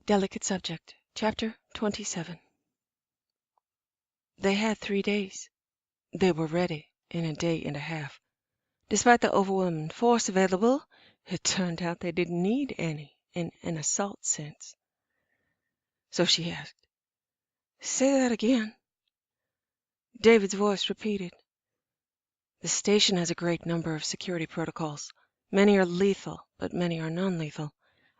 Delicate subject. Chapter 27. They had 3 days. They were ready in a day and a half. Despite the overwhelming force available, it turned out they didn't need any in an assault sense. So she asked, "Say that again." David's voice repeated, "The station has a great number of security protocols. Many are lethal, but many are non-lethal.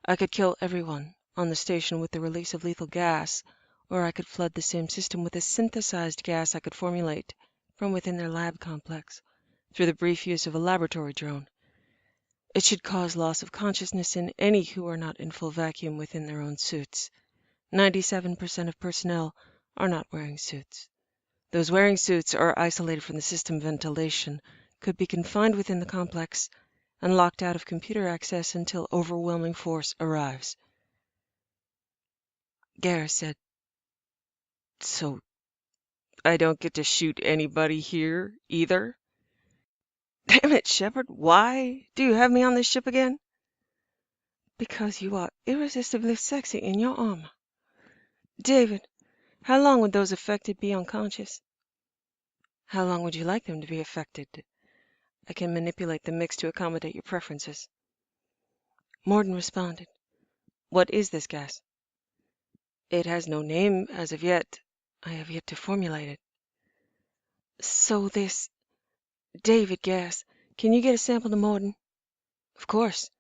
I could kill everyone on the station with the release of lethal gas, or I could flood the same system with a synthesized gas I could formulate from within their lab complex through the brief use of a laboratory drone. It should cause loss of consciousness in any who are not in full vacuum within their own suits. 97% of personnel are not wearing suits. Those wearing suits are isolated from the system ventilation, could be confined within the complex, and locked out of computer access until overwhelming force arrives." Garrus said, "So I don't get to shoot anybody here, either?" "Damn it, Shepard, why do you have me on this ship again?" "Because you are irresistibly sexy in your armor. David, how long would those affected be unconscious?" "How long would you like them to be affected? I can manipulate the mix to accommodate your preferences." Morden responded, "What is this gas?" "It has no name as of yet. I have yet to formulate it." "So this David gas, can you get a sample to Morden?" "Of course.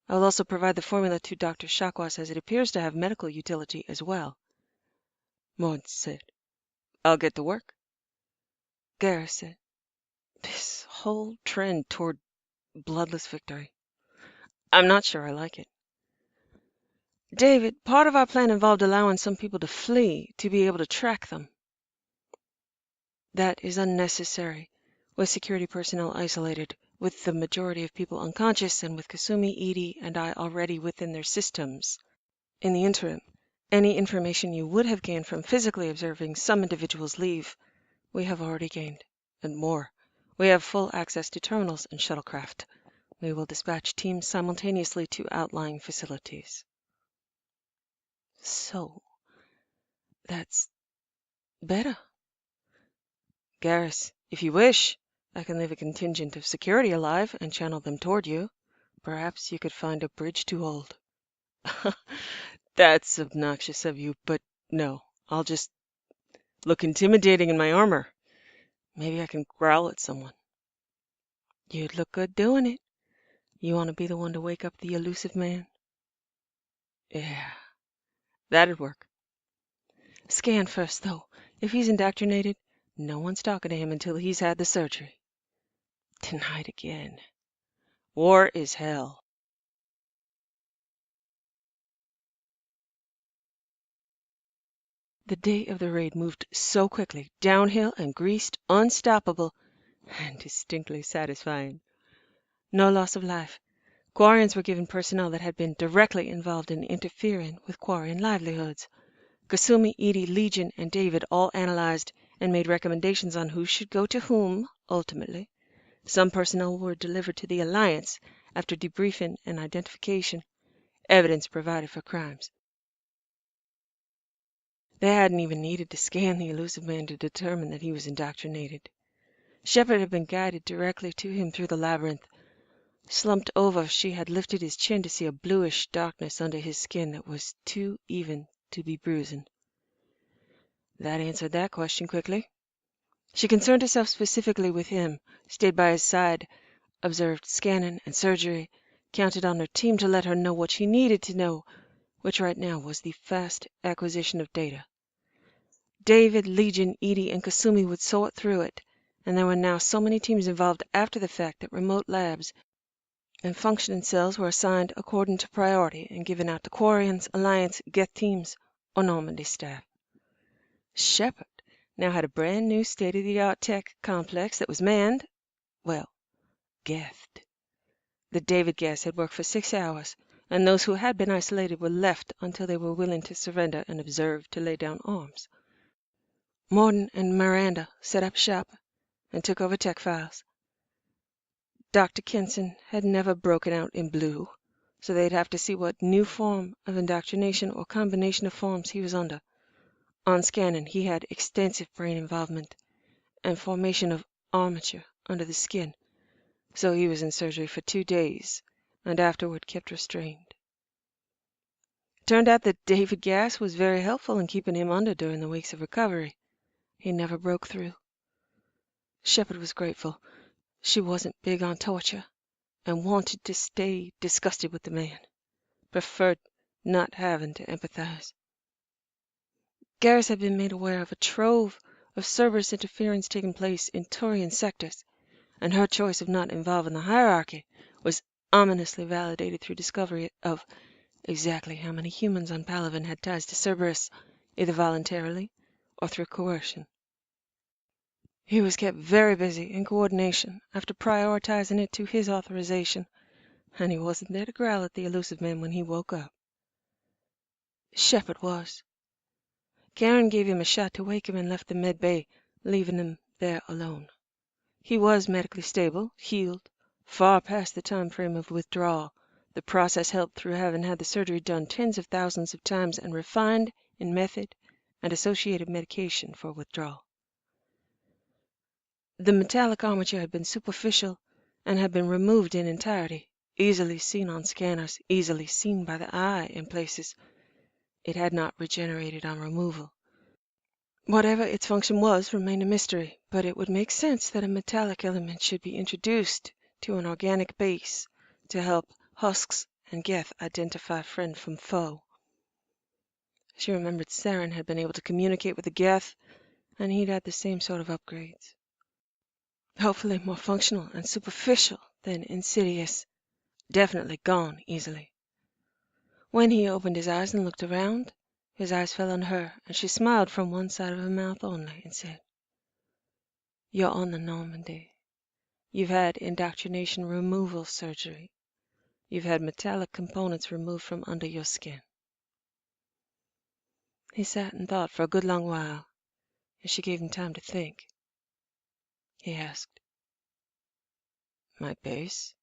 I will also provide the formula to Dr. Chakwas, as it appears to have medical utility as well." Morden said, "I'll get to work." Garrus said, "This whole trend toward bloodless victory, I'm not sure I like it." "David, part of our plan involved allowing some people to flee to be able to track them." "That is unnecessary, with security personnel isolated, with the majority of people unconscious, and with Kasumi, Edie, and I already within their systems. In the interim, any information you would have gained from physically observing some individuals leave, we have already gained, and more. We have full access to terminals and shuttlecraft. We will dispatch teams simultaneously to outlying facilities." "So that's better." "Garrus, if you wish, I can leave a contingent of security alive and channel them toward you. Perhaps you could find a bridge to hold." "That's obnoxious of you, but no, I'll just look intimidating in my armor. Maybe I can growl at someone." "You'd look good doing it. You want to be the one to wake up the elusive man?" "Yeah, that'd work." "Scan first, though. If he's indoctrinated, no one's talking to him until he's had the surgery." "Tonight again. War is hell." The day of the raid moved so quickly, downhill and greased, unstoppable, and distinctly satisfying. No loss of life. Quarians were given personnel that had been directly involved in interfering with Quarian livelihoods. Kasumi, Edie, Legion, and David all analyzed and made recommendations on who should go to whom, ultimately. Some personnel were delivered to the Alliance after debriefing and identification. Evidence provided for crimes. They hadn't even needed to scan the elusive man to determine that he was indoctrinated. Shepard had been guided directly to him through the labyrinth. Slumped over, she had lifted his chin to see a bluish darkness under his skin that was too even to be bruising. That answered that question quickly. She concerned herself specifically with him, stayed by his side, observed scanning and surgery, counted on her team to let her know what she needed to know, which right now was the fast acquisition of data. David, Legion, Edie, and Kasumi would sort through it, and there were now so many teams involved after the fact that remote labs and functioning cells were assigned according to priority and given out to Quarians, Alliance, Geth teams, or Normandy staff. Shepard now had a brand new state-of-the-art tech complex that was manned, well, Gethed. The David gas had worked for 6 hours, and those who had been isolated were left until they were willing to surrender and observe to lay down arms. Morden and Miranda set up shop and took over tech files. Dr. Kenson had never broken out in blue, so they'd have to see what new form of indoctrination or combination of forms he was under. On scanning, he had extensive brain involvement and formation of armature under the skin, so he was in surgery for 2 days and afterward kept restrained. Turned out that David gas was very helpful in keeping him under during the weeks of recovery. He never broke through. Shepard was grateful. She wasn't big on torture and wanted to stay disgusted with the man. Preferred not having to empathize. Garrus had been made aware of a trove of Cerberus interference taking place in Turian sectors, and her choice of not involving the hierarchy was ominously validated through discovery of exactly how many humans on Palaven had ties to Cerberus, either voluntarily or through coercion. He was kept very busy in coordination after prioritizing it to his authorization, and he wasn't there to growl at the elusive man when he woke up. Shepard was. Karen gave him a shot to wake him and left the med bay, leaving him there alone. He was medically stable, healed, far past the time frame of withdrawal. The process helped through having had the surgery done tens of thousands of times and refined in method and associated medication for withdrawal. The metallic armature had been superficial and had been removed in entirety, easily seen on scanners, easily seen by the eye in places. It had not regenerated on removal. Whatever its function was remained a mystery, but it would make sense that a metallic element should be introduced to an organic base to help husks and geth identify friend from foe. She remembered Sharon had been able to communicate with the geth, and he'd had the same sort of upgrades. Hopefully more functional and superficial than insidious. Definitely gone easily. When he opened his eyes and looked around, his eyes fell on her, and she smiled from one side of her mouth only and said, "You're on the Normandy. You've had indoctrination removal surgery. You've had metallic components removed from under your skin." He sat and thought for a good long while, and she gave him time to think. He asked, "My base?"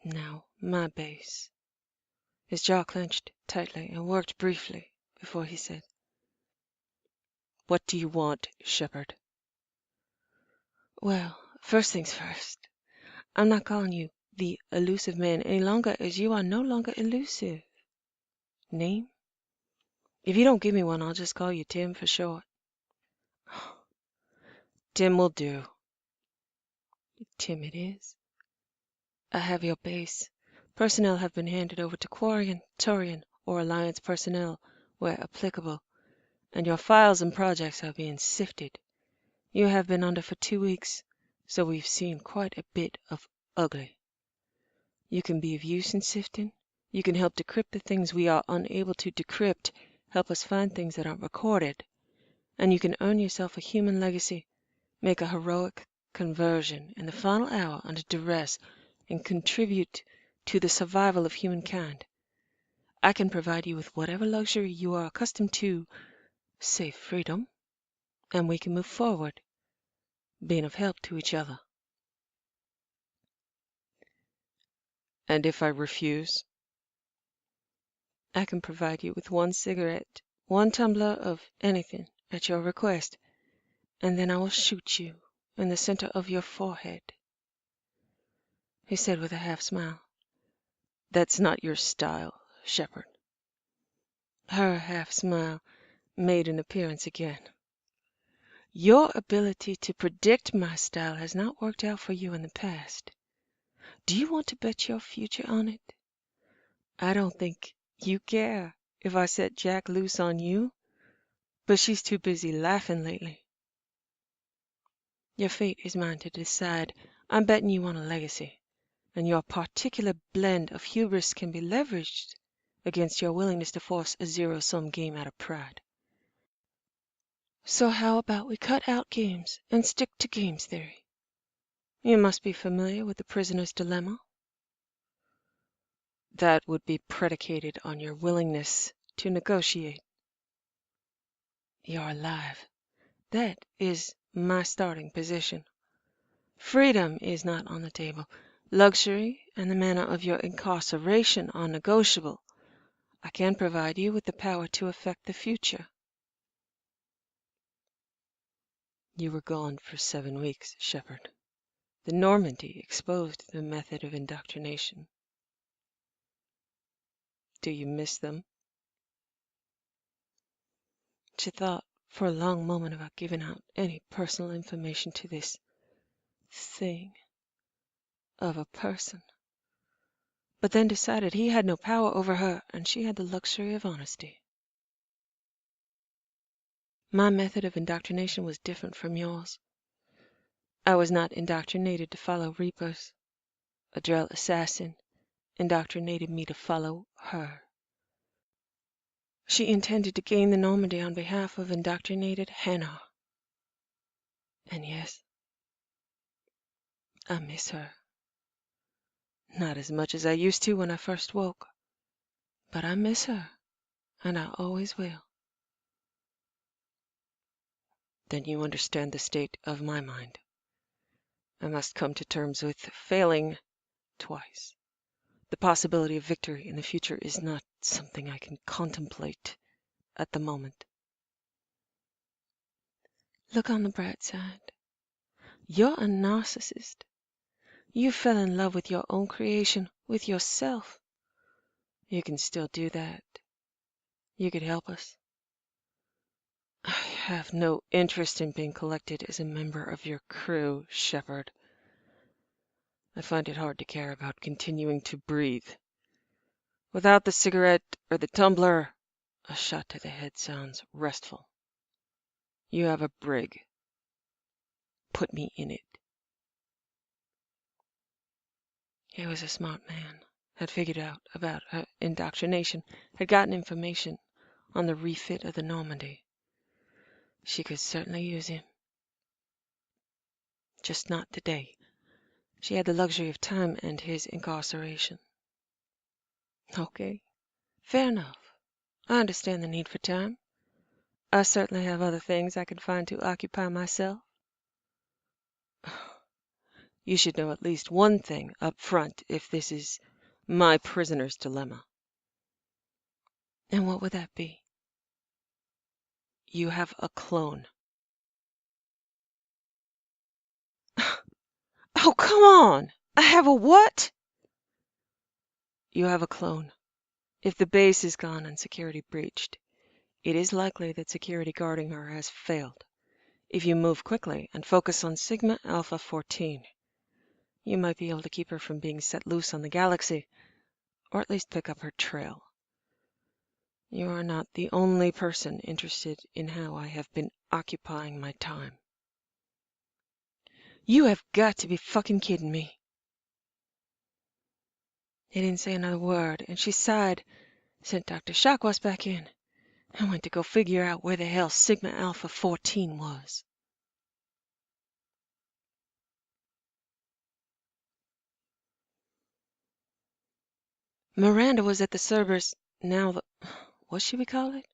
"No, my base." His jaw clenched tightly and worked briefly before he said, "What do you want, Shepard?" "Well, first things first. I'm not calling you the elusive man any longer, as you are no longer elusive. Name? If you don't give me one, I'll just call you Tim for short." "Tim will do." "Tim it is. I have your base. Personnel have been handed over to Quarian, Turian, or Alliance personnel where applicable, and your files and projects are being sifted. You have been under for 2 weeks, so we've seen quite a bit of ugly. You can be of use in sifting. You can help decrypt the things we are unable to decrypt, help us find things that aren't recorded, and you can earn yourself a human legacy, make a heroic conversion in the final hour under duress, and contribute to the survival of humankind. I can provide you with whatever luxury you are accustomed to, save freedom, and we can move forward, being of help to each other." "And if I refuse?" "I can provide you with 1 cigarette, 1 tumbler of anything at your request, and then I will shoot you in the center of your forehead." He said with a half smile, "That's not your style, Shepard." Her half smile made an appearance again. "Your ability to predict my style has not worked out for you in the past. Do you want to bet your future on it? I don't think you care if I set Jack loose on you, but she's too busy laughing lately. Your fate is mine to decide. I'm betting you on a legacy, and your particular blend of hubris can be leveraged against your willingness to force a zero-sum game out of pride. So how about we cut out games and stick to games theory? You must be familiar with the prisoner's dilemma." "That would be predicated on your willingness to negotiate." "You're alive. That is my starting position. Freedom is not on the table. Luxury and the manner of your incarceration are negotiable. I can provide you with the power to affect the future. You were gone for 7 weeks, Shepard. The Normandy exposed the method of indoctrination. Do you miss them? She thought for a long moment about giving out any personal information to this thing of a person, but then decided he had no power over her and she had the luxury of honesty. My method of indoctrination was different from yours. I was not indoctrinated to follow reapers. A Drell assassin indoctrinated me to follow her. She intended to gain the Normandy on behalf of indoctrinated Hannah. And yes, I miss her. Not as much as I used to when I first woke, but I miss her, and I always will. Then you understand the state of my mind. I must come to terms with failing twice. The possibility of victory in the future is not something I can contemplate at the moment. Look on the bright side. You're a narcissist. You fell in love with your own creation, with yourself. You can still do that. You could help us. I have no interest in being collected as a member of your crew, Shepard. I find it hard to care about continuing to breathe. Without the cigarette or the tumbler, a shot to the head sounds restful. You have a brig. Put me in it. He was a smart man, had figured out about her indoctrination, had gotten information on the refit of the Normandy. She could certainly use him. Just not today. She had the luxury of time and his incarceration. Okay, fair enough. I understand the need for time. I certainly have other things I can find to occupy myself. You should know at least one thing up front if this is my prisoner's dilemma. And what would that be? You have a clone. Oh, come on! I have a what? You have a clone. If the base is gone and security breached, it is likely that security guarding her has failed. If you move quickly and focus on Sigma Alpha 14, you might be able to keep her from being set loose on the galaxy, or at least pick up her trail. You are not the only person interested in how I have been occupying my time. You have got to be fucking kidding me. He didn't say another word, and she sighed, sent Dr. Shakwas back in, and went to go figure out where the hell Sigma Alpha 14 was. Miranda was at the Cerberus, what should we call it?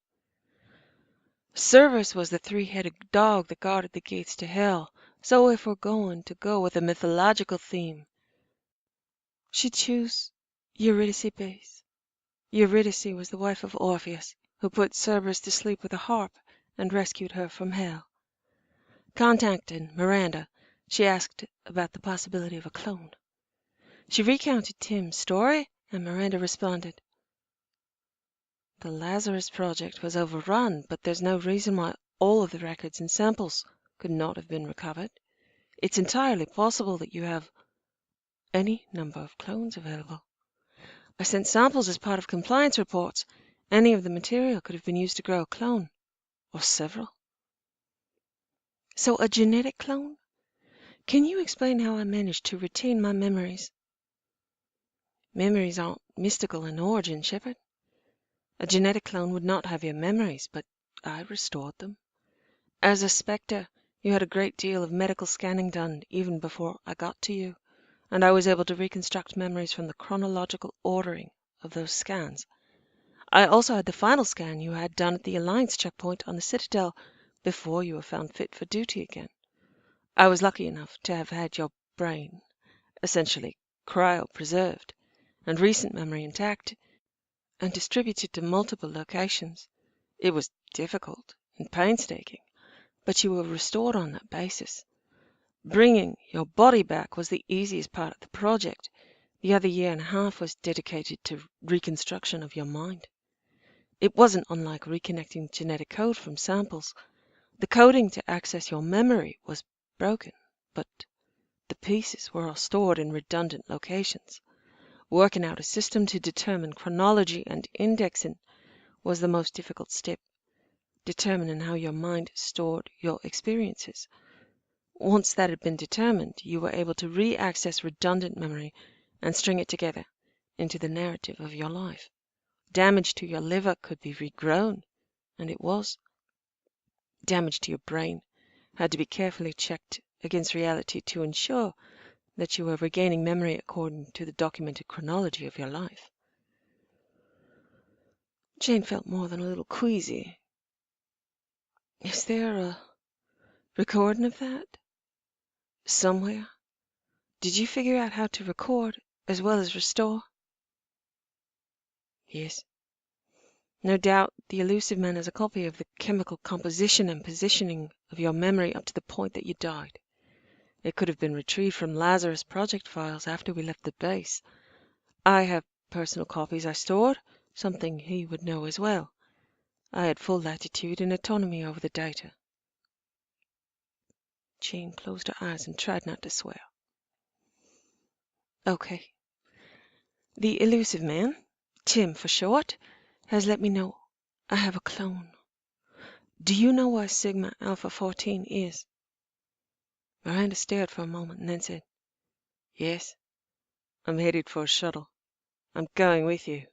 Cerberus was the three-headed dog that guarded the gates to hell, so if we're going to go with a mythological theme, she'd choose Eurydice base. Eurydice was the wife of Orpheus, who put Cerberus to sleep with a harp and rescued her from hell. Contacting Miranda, she asked about the possibility of a clone. She recounted Tim's story, and Miranda responded, "The Lazarus Project was overrun, but there's no reason why all of the records and samples could not have been recovered. It's entirely possible that you have any number of clones available. I sent samples as part of compliance reports. Any of the material could have been used to grow a clone, or several." So a genetic clone? Can you explain how I managed to retain my memories? Memories aren't mystical in origin, Shepard. A genetic clone would not have your memories, but I restored them. As a Spectre, you had a great deal of medical scanning done even before I got to you, and I was able to reconstruct memories from the chronological ordering of those scans. I also had the final scan you had done at the Alliance checkpoint on the Citadel before you were found fit for duty again. I was lucky enough to have had your brain essentially cryo-preserved, and recent memory intact, and distributed to multiple locations. It was difficult and painstaking, but you were restored on that basis. Bringing your body back was the easiest part of the project. The other year and a half was dedicated to reconstruction of your mind. It wasn't unlike reconnecting genetic code from samples. The coding to access your memory was broken, but the pieces were all stored in redundant locations. Working out a system to determine chronology and indexing was the most difficult step, determining how your mind stored your experiences. Once that had been determined, you were able to re-access redundant memory and string it together into the narrative of your life. Damage to your liver could be regrown, and it was. Damage to your brain had to be carefully checked against reality to ensure that you were regaining memory according to the documented chronology of your life. Jane felt more than a little queasy. Is there a recording of that? Somewhere? Did you figure out how to record as well as restore? Yes. No doubt the elusive man has a copy of the chemical composition and positioning of your memory up to the point that you died. It could have been retrieved from Lazarus Project files after we left the base. I have personal copies I stored, something he would know as well. I had full latitude and autonomy over the data. Jane closed her eyes and tried not to swear. Okay. The elusive man, Tim for short, has let me know I have a clone. Do you know where Sigma Alpha 14 is? Miranda stared for a moment and then said, Yes. I'm headed for a shuttle. I'm going with you.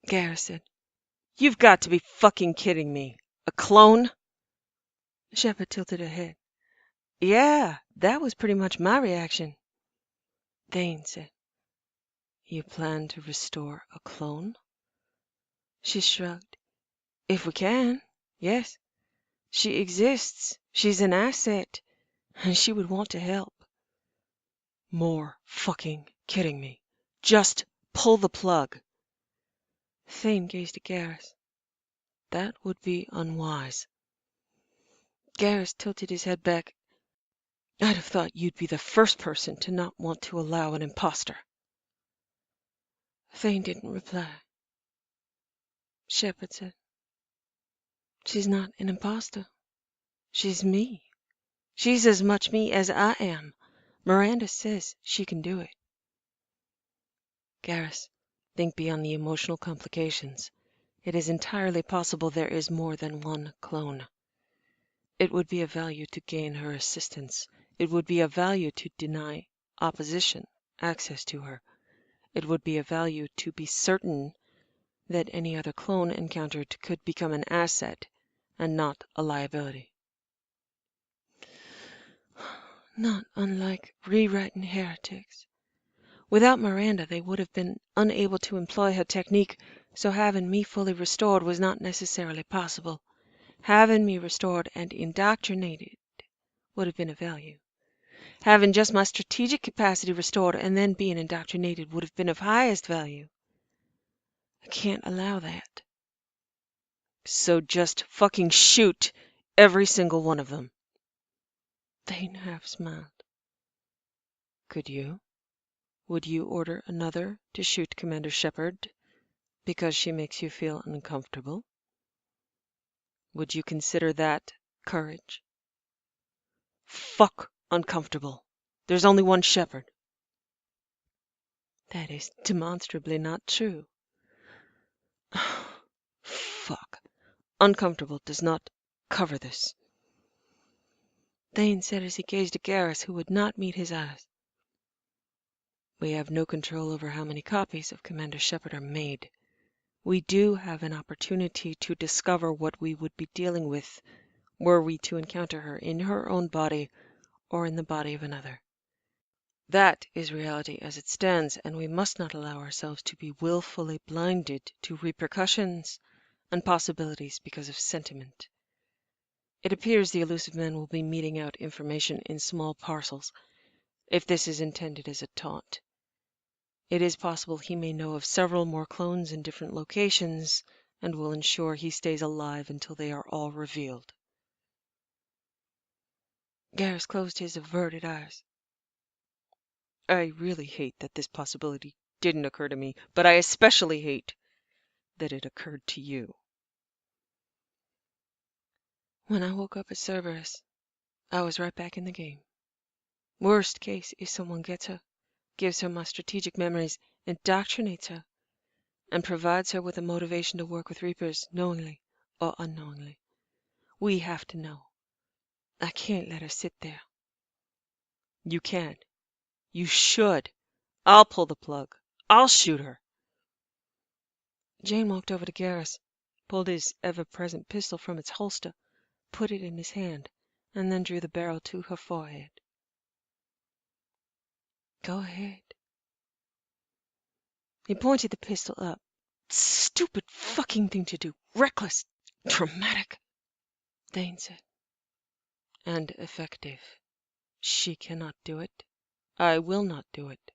Garrus said, You've got to be fucking kidding me. A clone? Shepard tilted her head. Yeah, that was pretty much my reaction. Thane said, You plan to restore a clone? She shrugged. If we can, yes. She exists. She's an asset. And she would want to help. More fucking kidding me. Just pull the plug. Thane gazed at Garrus. That would be unwise. Garrus tilted his head back. I'd have thought you'd be the first person to not want to allow an imposter. Thane didn't reply. Shepard said, She's not an imposter. She's me. She's as much me as I am. Miranda says she can do it. Garrus, think beyond the emotional complications. It is entirely possible there is more than one clone. It would be of value to gain her assistance. It would be of value to deny opposition access to her. It would be of value to be certain that any other clone encountered could become an asset and not a liability. Not unlike rewriting heretics. Without Miranda, they would have been unable to employ her technique, so having me fully restored was not necessarily possible. Having me restored and indoctrinated would have been of value. Having just my strategic capacity restored and then being indoctrinated would have been of highest value. I can't allow that. So just fucking shoot every single one of them. Thane half smiled. Could you? Would you order another to shoot Commander Shepard because she makes you feel uncomfortable? Would you consider that courage? Fuck uncomfortable. There's only one Shepard. That is demonstrably not true. Fuck. Uncomfortable does not cover this. Thane said as he gazed at Garrus, who would not meet his eyes. We have no control over how many copies of Commander Shepard are made. We do have an opportunity to discover what we would be dealing with were we to encounter her in her own body or in the body of another. That is reality as it stands, and we must not allow ourselves to be willfully blinded to repercussions and possibilities because of sentiment. It appears the elusive man will be meting out information in small parcels, if this is intended as a taunt. It is possible he may know of several more clones in different locations, and will ensure he stays alive until they are all revealed. Garrus closed his averted eyes. I really hate that this possibility didn't occur to me, but I especially hate that it occurred to you. When I woke up at Cerberus, I was right back in the game. Worst case, if someone gets her, gives her my strategic memories, indoctrinates her, and provides her with a motivation to work with Reapers, knowingly or unknowingly. We have to know. I can't let her sit there. You can. You should. I'll pull the plug. I'll shoot her. Jane walked over to Garrus, pulled his ever-present pistol from its holster, put it in his hand, and then drew the barrel to her forehead. Go ahead. He pointed the pistol up. Stupid fucking thing to do. Reckless. Dramatic. Thane said. And effective. She cannot do it. I will not do it.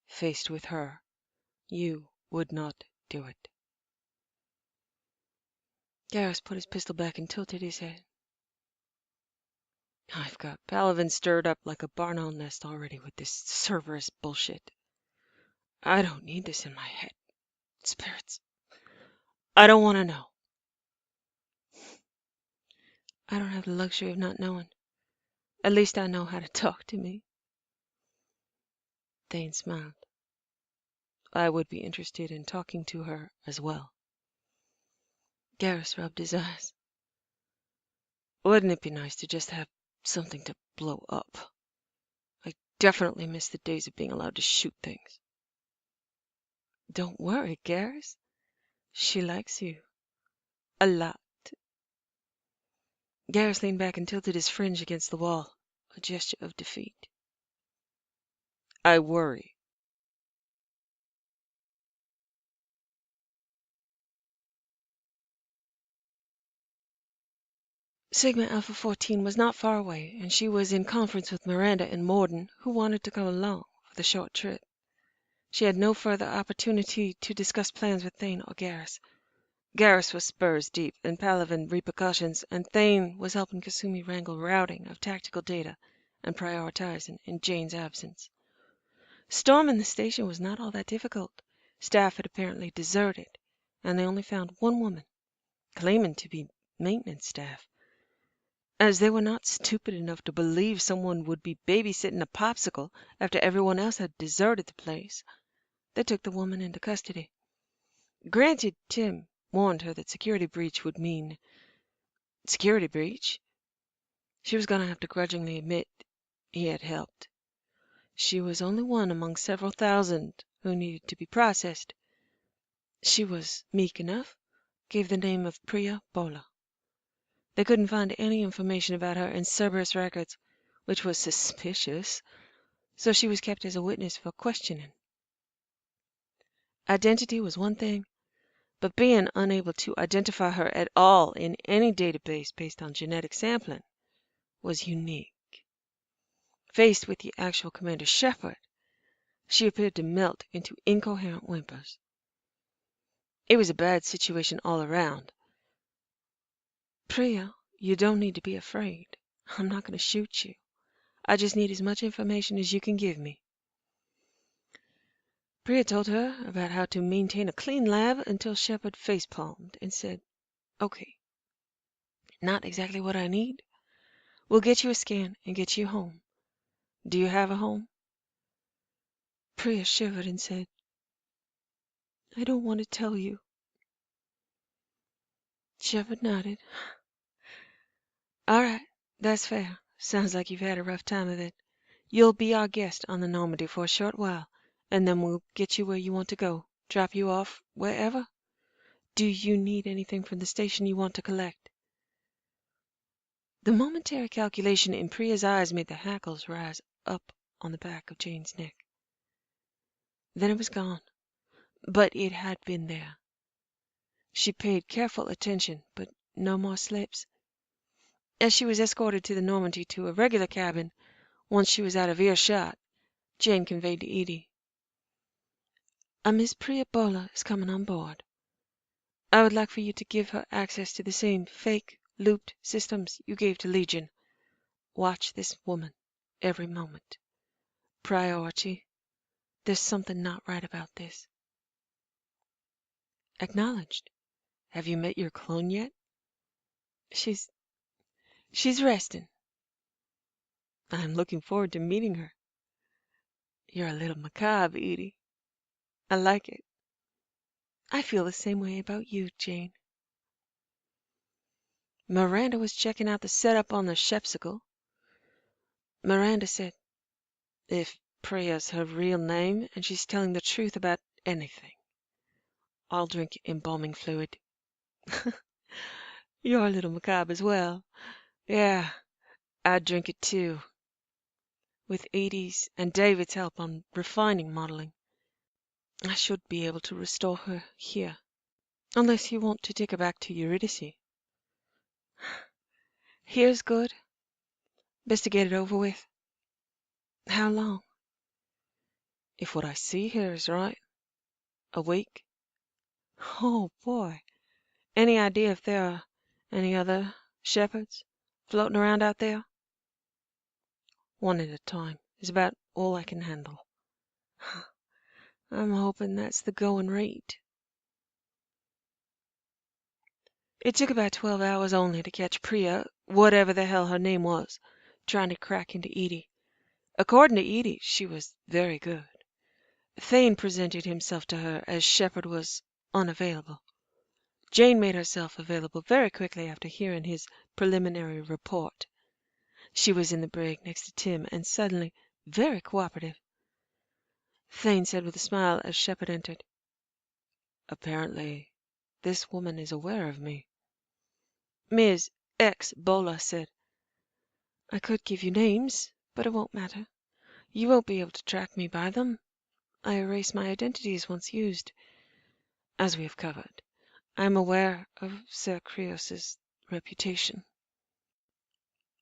Faced with her, you would not do it. Garrus put his pistol back and tilted his head. I've got Palavin stirred up like a barn owl nest already with this Cerberus bullshit. I don't need this in my head. Spirits. I don't want to know. I don't have the luxury of not knowing. At least I know how to talk to me. Thane smiled. I would be interested in talking to her as well. Garrus rubbed his eyes. Wouldn't it be nice to just have something to blow up? I definitely miss the days of being allowed to shoot things. Don't worry, Garrus. She likes you. A lot. Garrus leaned back and tilted his fringe against the wall, a gesture of defeat. I worry. Sigma Alpha 14 was not far away, and she was in conference with Miranda and Morden, who wanted to come along for the short trip. She had no further opportunity to discuss plans with Thane or Garrus. Garrus was spurs deep in Palavin repercussions, and Thane was helping Kasumi wrangle routing of tactical data and prioritizing in Jane's absence. Storming the station was not all that difficult. Staff had apparently deserted, and they only found one woman, claiming to be maintenance staff. As they were not stupid enough to believe someone would be babysitting a popsicle after everyone else had deserted the place, they took the woman into custody. Granted, Tim warned her that security breach would mean security breach. She was going to have to grudgingly admit he had helped. She was only one among several thousand who needed to be processed. She was meek enough, gave the name of Priya Bola. They couldn't find any information about her in Cerberus records, which was suspicious, so she was kept as a witness for questioning. Identity was one thing, but being unable to identify her at all in any database based on genetic sampling was unique. Faced with the actual Commander Shepard, she appeared to melt into incoherent whimpers. It was a bad situation all around. Priya, you don't need to be afraid. I'm not going to shoot you. I just need as much information as you can give me. Priya told her about how to maintain a clean lab until Shepard facepalmed and said, Okay, not exactly what I need. We'll get you a scan and get you home. Do you have a home? Priya shivered and said, I don't want to tell you. Shepard nodded. All right, that's fair. Sounds like you've had a rough time of it. You'll be our guest on the Normandy for a short while, and then we'll get you where you want to go, drop you off wherever. Do you need anything from the station you want to collect? The momentary calculation in Priya's eyes made the hackles rise up on the back of Jane's neck. Then it was gone, but it had been there. She paid careful attention, but no more slips. As she was escorted to the Normandy to a regular cabin, once she was out of earshot, Jane conveyed to Edie, "A Miss Priya is coming on board. I would like for you to give her access to the same fake, looped systems you gave to Legion. Watch this woman every moment. Priority. There's something not right about this." "Acknowledged. Have you met your clone yet?" She's resting." "I'm looking forward to meeting her." "You're a little macabre, Edie. I like it." "I feel the same way about you, Jane." Miranda was checking out the setup on the Shepsicle. Miranda said, "If Priya's her real name and she's telling the truth about anything, I'll drink embalming fluid." "You're a little macabre as well." "Yeah, I'd drink it too. With Edie's and David's help on refining modeling, I should be able to restore her here. Unless you want to take her back to Eurydice." "Here's good. Best to get it over with." "How long?" "If what I see here is right, a week." "Oh, boy. Any idea if there are any other Shepards floating around out there?" "One at a time is about all I can handle." "I'm hoping that's the going rate." It took about 12 hours only to catch Priya, whatever the hell her name was, trying to crack into Edie. According to Edie, she was very good. Thane presented himself to her as Shepard was unavailable. Jane made herself available very quickly after hearing his preliminary report. She was in the brig next to Tim, and suddenly very cooperative. Thane said with a smile as Shepard entered, "Apparently, this woman is aware of me." Ms. X. Bola said, "I could give you names, but it won't matter. You won't be able to track me by them. I erase my identities once used. As we have covered, I am aware of Sir Krios's reputation.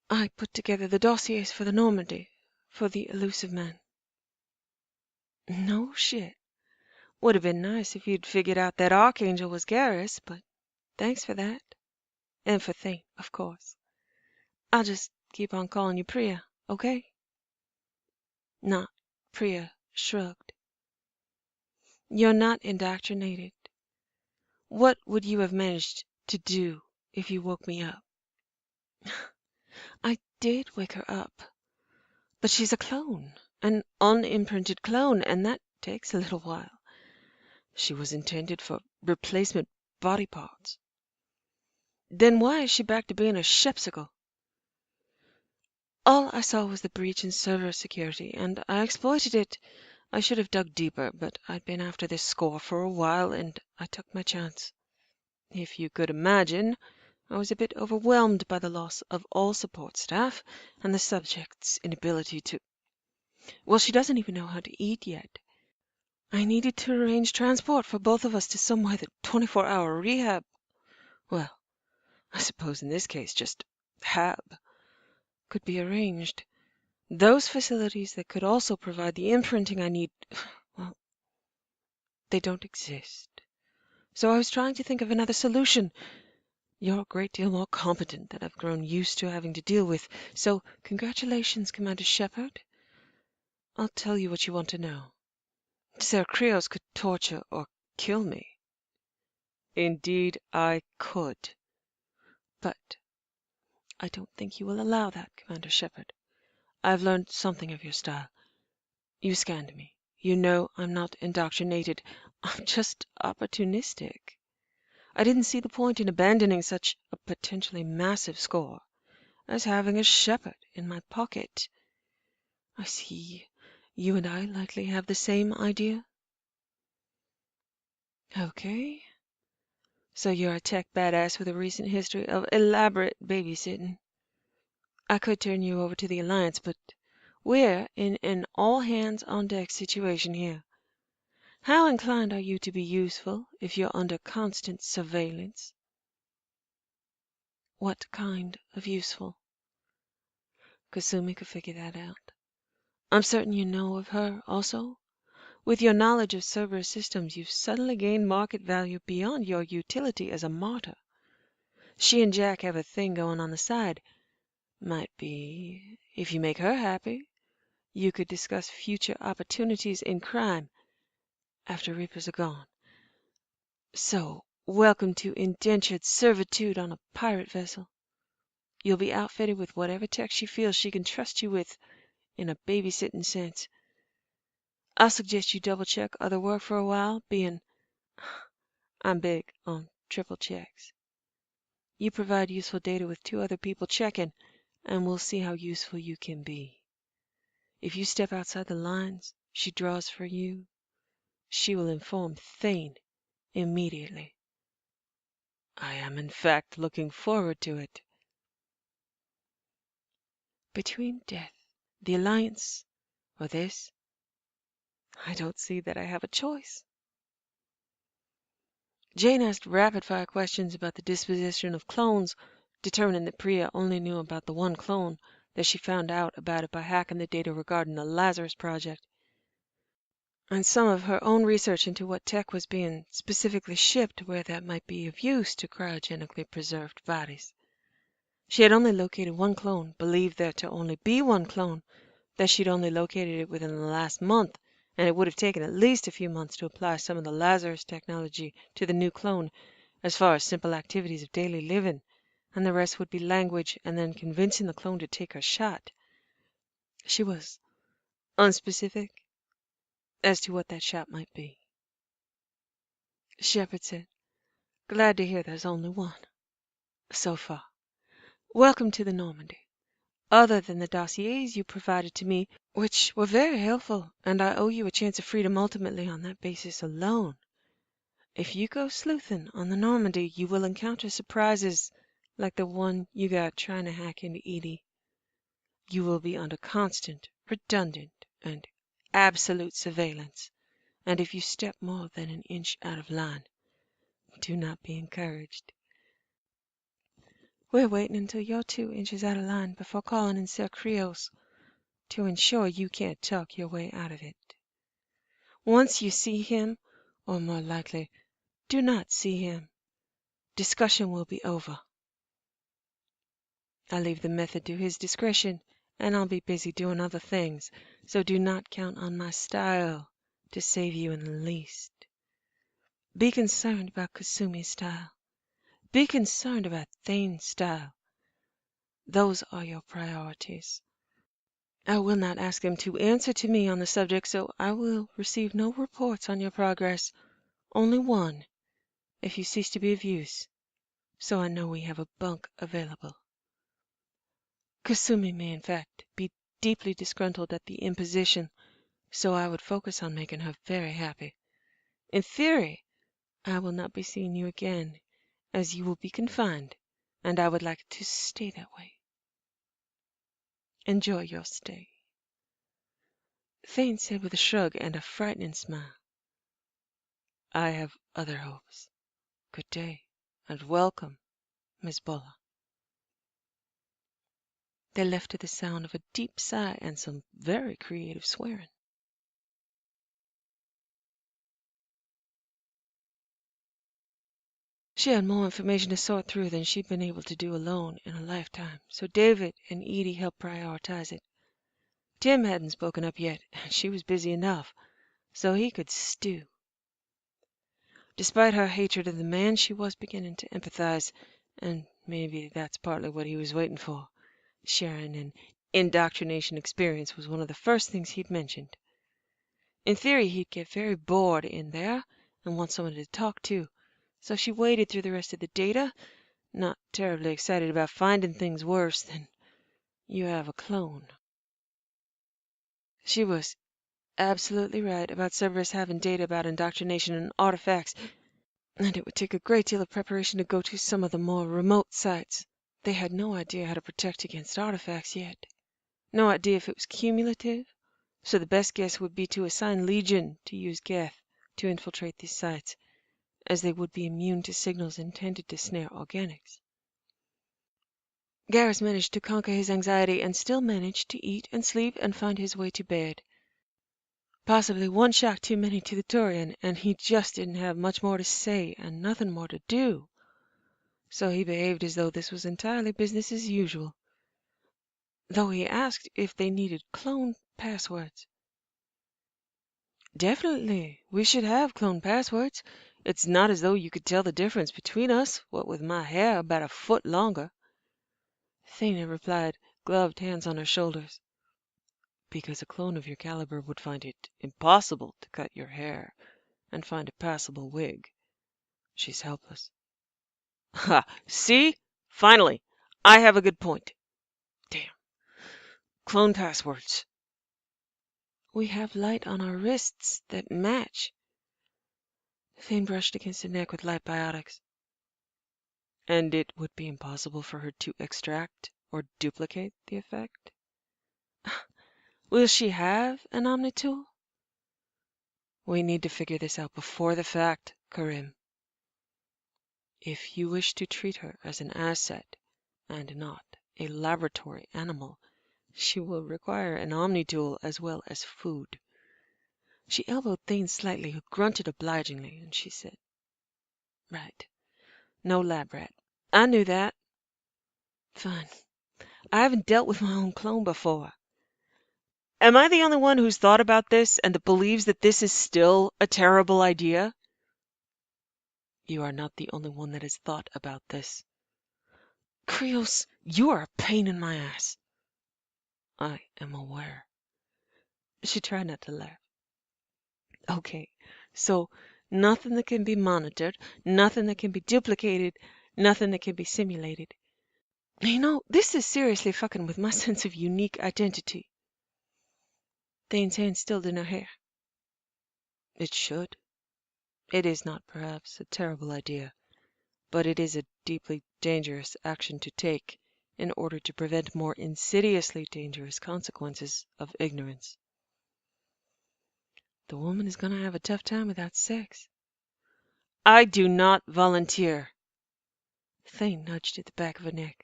I put together the dossiers for the Normandy, for the elusive man." "No shit. Would have been nice if you'd figured out that Archangel was Garrus, but thanks for that. And for Thane, of course. I'll just keep on calling you Priya, okay?" "Not." Priya shrugged. "You're not indoctrinated. What would you have managed to do if you woke me up?" "I did wake her up. But she's a clone, an unimprinted clone, and that takes a little while." "She was intended for replacement body parts." "Then why is she back to being a Shepsicle?" "All I saw was the breach in server security, and I exploited it. I should have dug deeper, but I'd been after this score for a while, and I took my chance. If you could imagine, I was a bit overwhelmed by the loss of all support staff and the subject's inability to... Well, she doesn't even know how to eat yet. I needed to arrange transport for both of us to somewhere that 24-hour rehab. Well, I suppose in this case just HAB could be arranged. Those facilities that could also provide the imprinting I need, well, they don't exist. So I was trying to think of another solution. You're a great deal more competent than I've grown used to having to deal with, so congratulations, Commander Shepard. I'll tell you what you want to know. Sir Krios could torture or kill me." "Indeed I could." "But I don't think you will allow that, Commander Shepard. I've learned something of your style. You scanned me. You know I'm not indoctrinated. I'm just opportunistic. I didn't see the point in abandoning such a potentially massive score as having a Shepard in my pocket. I see you and I likely have the same idea." "Okay. So you're a tech badass with a recent history of elaborate babysitting. I could turn you over to the Alliance, but we're in an all-hands-on-deck situation here. How inclined are you to be useful if you're under constant surveillance? What kind of useful? Kasumi could figure that out. I'm certain you know of her also. With your knowledge of Cerberus systems, you've suddenly gained market value beyond your utility as a martyr. She and Jack have a thing going on the side. Might be, if you make her happy, you could discuss future opportunities in crime after Reapers are gone. So, welcome to indentured servitude on a pirate vessel. You'll be outfitted with whatever tech she feels she can trust you with in a babysitting sense. I'll suggest you double-check other work for a while, being I'm big on triple checks. You provide useful data with 2 other people checking, and we'll see how useful you can be. If you step outside the lines she draws for you, she will inform Thane immediately. I am, in fact, looking forward to it. Between death, the Alliance, or this, I don't see that I have a choice. Jane asked rapid-fire questions about the disposition of clones, determining that Priya only knew about the one clone, that she found out about it by hacking the data regarding the Lazarus Project, and some of her own research into what tech was being specifically shipped where that might be of use to cryogenically preserved bodies. She had only located one clone, believed there to only be one clone, that she'd only located it within the last month, and it would have taken at least a few months to apply some of the Lazarus technology to the new clone as far as simple activities of daily living, and the rest would be language and then convincing the clone to take her shot. She was unspecific as to what that shot might be. Shepard said, "Glad to hear there's only one, so far. Welcome to the Normandy. Other than the dossiers you provided to me, which were very helpful, and I owe you a chance of freedom ultimately on that basis alone. If you go sleuthing on the Normandy, you will encounter surprises like the one you got trying to hack into Edie. You will be under constant, redundant, and absolute surveillance, and if you step more than an inch out of line, do not be encouraged. We're waiting until you're 2 inches out of line before calling in Sir Krios to ensure you can't talk your way out of it. Once you see him, or more likely, do not see him, discussion will be over. I leave the method to his discretion, and I'll be busy doing other things, so do not count on my style to save you in the least. Be concerned about Kasumi's style. Be concerned about Thane's style. Those are your priorities. I will not ask them to answer to me on the subject, so I will receive no reports on your progress, only one, if you cease to be of use, so I know we have a bunk available. Kasumi may in fact be deeply disgruntled at the imposition, so I would focus on making her very happy. In theory, I will not be seeing you again, as you will be confined, and I would like it to stay that way. Enjoy your stay." Thane said with a shrug and a frightening smile, "I have other hopes. Good day, and welcome, Miss Buller." They left to the sound of a deep sigh and some very creative swearing. She had more information to sort through than she'd been able to do alone in a lifetime, so David and Edie helped prioritize it. Tim hadn't spoken up yet, and she was busy enough, so he could stew. Despite her hatred of the man, she was beginning to empathize, and maybe that's partly what he was waiting for. Sharon and indoctrination experience was one of the first things he'd mentioned. In theory, he'd get very bored in there and want someone to talk to, so she waded through the rest of the data, not terribly excited about finding things worse than "you have a clone." She was absolutely right about Cerberus having data about indoctrination and artifacts, and it would take a great deal of preparation to go to some of the more remote sites. They had no idea how to protect against artifacts yet. No idea if it was cumulative, so the best guess would be to assign Legion to use Geth to infiltrate these sites, as they would be immune to signals intended to snare organics. Garrus managed to conquer his anxiety and still managed to eat and sleep and find his way to bed. Possibly one shock too many to the Turian, and he just didn't have much more to say and nothing more to do. So he behaved as though this was entirely business as usual, though he asked if they needed clone passwords. Definitely, we should have clone passwords. It's not as though you could tell the difference between us, what with my hair about a foot longer. Thane replied, gloved hands on her shoulders. Because a clone of your caliber would find it impossible to cut your hair and find a passable wig. She's helpless. Ha! See? Finally, I have a good point. Damn. Clone passwords. We have light on our wrists that match. Thane brushed against the neck with light biotics. And it would be impossible for her to extract or duplicate the effect? Will she have an omnitool? We need to figure this out before the fact, Karim. If you wish to treat her as an asset and not a laboratory animal, she will require an omnitool as well as food. She elbowed Thane slightly, who grunted obligingly, and she said, Right. No lab rat. I knew that. Fine. I haven't dealt with my own clone before. Am I the only one who's thought about this and that believes that this is still a terrible idea? You are not the only one that has thought about this. Krios, you are a pain in my ass. I am aware. She tried not to laugh. Okay, so nothing that can be monitored, nothing that can be duplicated, nothing that can be simulated. You know, this is seriously fucking with my sense of unique identity. Thane's hand stilled in her hair. It should. It is not, perhaps, a terrible idea, but it is a deeply dangerous action to take in order to prevent more insidiously dangerous consequences of ignorance. The woman is going to have a tough time without sex. I do not volunteer. Thane nudged at the back of her neck.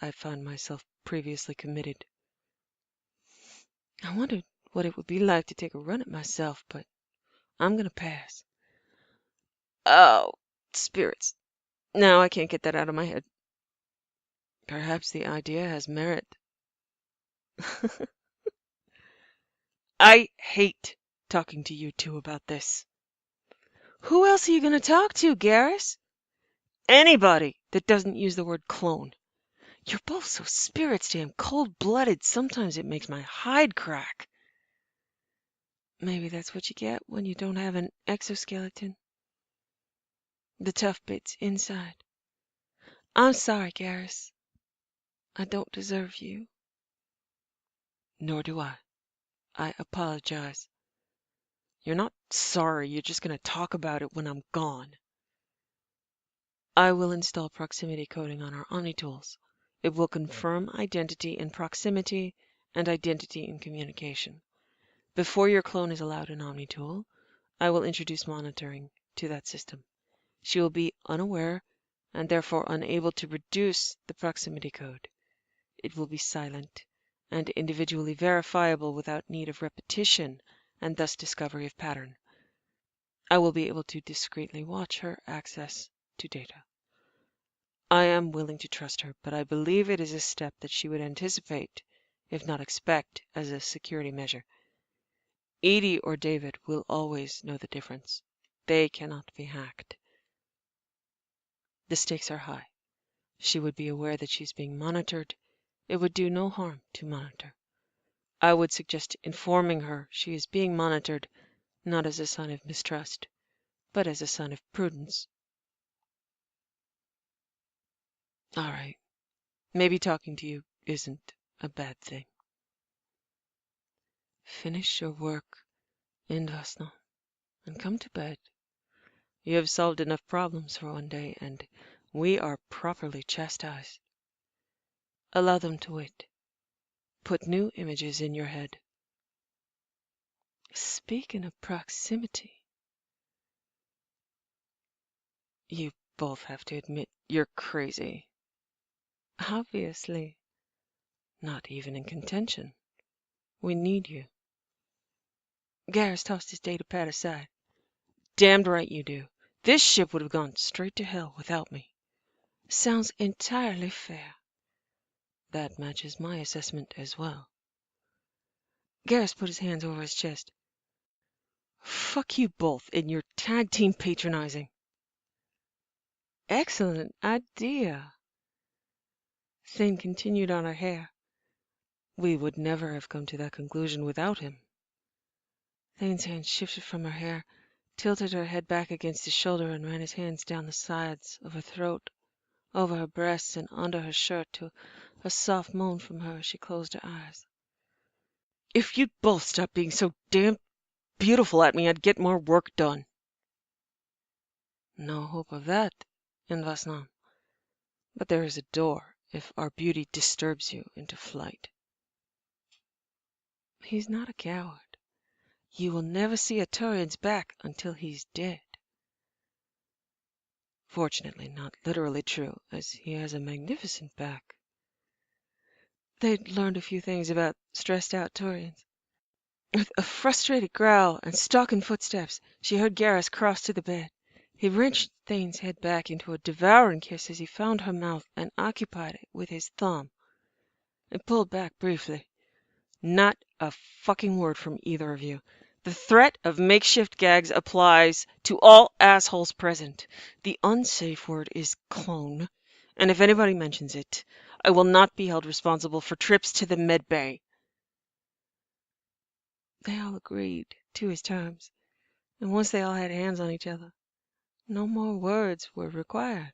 I found myself previously committed. I wondered what it would be like to take a run at myself, but I'm going to pass. Oh, spirits. No, I can't get that out of my head. Perhaps the idea has merit. I hate talking to you two about this. Who else are you going to talk to, Garrus? Anybody that doesn't use the word clone. You're both so spirits damn cold-blooded, sometimes it makes my hide crack. Maybe that's what you get when you don't have an exoskeleton. The tough bits inside. I'm sorry, Garrus. I don't deserve you. Nor do I. I apologize. You're not sorry, you're just going to talk about it when I'm gone. I will install proximity coding on our omnitools. It will confirm identity in proximity and identity in communication. Before your clone is allowed an omnitool, I will introduce monitoring to that system. She will be unaware and therefore unable to reduce the proximity code. It will be silent and individually verifiable without need of repetition and thus discovery of pattern. I will be able to discreetly watch her access to data. I am willing to trust her, but I believe it is a step that she would anticipate, if not expect, as a security measure. Edie or David will always know the difference. They cannot be hacked. The stakes are high. She would be aware that she's being monitored. It would do no harm to monitor. I would suggest informing her she is being monitored, not as a sign of mistrust, but as a sign of prudence. All right. Maybe talking to you isn't a bad thing. Finish your work in Vasna and come to bed. You have solved enough problems for one day, and we are properly chastised. Allow them to wait. Put new images in your head. Speaking of proximity, You both have to admit you're crazy. Obviously. Not even in contention. We need you. Garrus tossed his data pad aside. Damned right you do. This ship would have gone straight to hell without me. Sounds entirely fair. That matches my assessment as well. Garrus put his hands over his chest. Fuck you both and your tag team patronizing. Excellent idea. Thane continued on her hair. We would never have come to that conclusion without him. Thane's hand shifted from her hair, tilted her head back against his shoulder, and ran his hands down the sides of her throat, over her breasts, and under her shirt to a soft moan from her as she closed her eyes. If you'd both stop being so damn beautiful at me, I'd get more work done. No hope of that in Vasnam. But there is a door if our beauty disturbs you into flight. He's not a coward. You will never see a Turian's back until he's dead. Fortunately, not literally true, as he has a magnificent back. They'd learned a few things about stressed-out Turians. With a frustrated growl and stalking footsteps, she heard Garrus cross to the bed. He wrenched Thane's head back into a devouring kiss as he found her mouth and occupied it with his thumb, and pulled back briefly. Not a fucking word from either of you. The threat of makeshift gags applies to all assholes present. The unsafe word is clone, and if anybody mentions it, I will not be held responsible for trips to the med bay. They all agreed to his terms, and once they all had hands on each other, no more words were required.